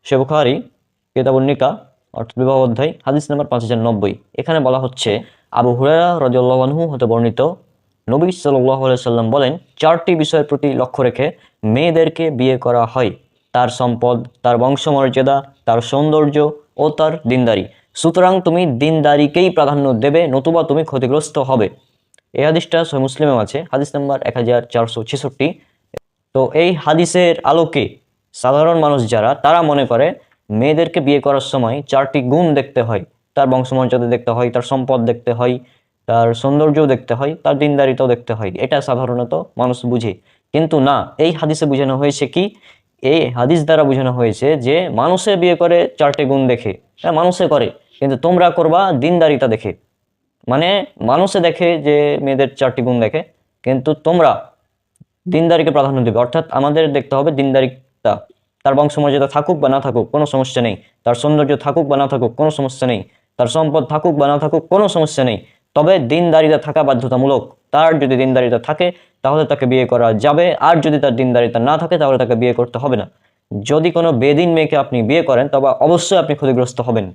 সহিহ বুখারী কিতাবুন নিকাহ অর্থাৎ বিবাহ অধ্যায় হাদিস নাম্বার 5090। এখানে বলা হচ্ছে আবু হুরায়রা রাদিয়াল্লাহু আনহু হতে বর্ণিত, নবী সাল্লাল্লাহু আলাইহি সাল্লাম বলেন, 4টি বিষয়ের প্রতি লক্ষ্য রেখে মেয়েদেরকে বিয়ে করা হয়: তার সম্পদ, তার বংশমর্যাদা, তার সৌন্দর্য ও তার দিনদারি। সুতরাং তুমি দিনদারিকেই প্রাধান্য দেবে, নতুবা তুমি ক্ষতিগ্রস্ত হবে। এই হাদিসটা সহিহ মুসলিমেও আছে, হাদিস নাম্বার 1466। তো এই হাদিসের আলোকে সাধারণ মানুষ যারা, তারা মনে করে মেয়েদেরকে বিয়ে করার সময় 4টি গুণ দেখতে হয়: তার বংশমর্যাদা দেখতে হয়, তার সম্পদ দেখতে হয়, তার সৌন্দর্যও দেখতে হয়, তার দিনদারিতাও দেখতে হয়। এটা সাধারণত মানুষ বুঝে, কিন্তু না, এই হাদিসে বোঝানো হয়েছে কি? এই হাদিস দ্বারা বোঝানো হয়েছে যে মানুষে বিয়ে করে 4টি গুণ দেখে, হ্যাঁ মানুষে করে, কিন্তু তোমরা করবা দিনদারিতা দেখে। মানে মানুষে দেখে যে মেয়েদের 4টি গুণ দেখে, কিন্তু তোমরা দিনদারিকে প্রাধান্য দেবে। অর্থাৎ আমাদের দেখতে হবে দিনদারিতা। তার বংশমর্যাদা থাকুক বা না থাকুক কোনো সমস্যা নেই, তার সৌন্দর্য থাকুক বা না থাকুক কোনো সমস্যা নেই, তার সম্পদ থাকুক বা না থাকুক কোনো সমস্যা নেই, তবে দিনদারিতা থাকা বাধ্যতামূলক। তার যদি দিনদারিতা থাকে তাহলে তাকে বিয়ে করা যাবে, আর যদি তার দিনদারিতা না থাকে তাহলে তাকে বিয়ে করতে হবে না। যদি কোনো বেদিন মেয়েকে আপনি বিয়ে করেন তবে অবশ্যই আপনি ক্ষতিগ্রস্ত হবেন।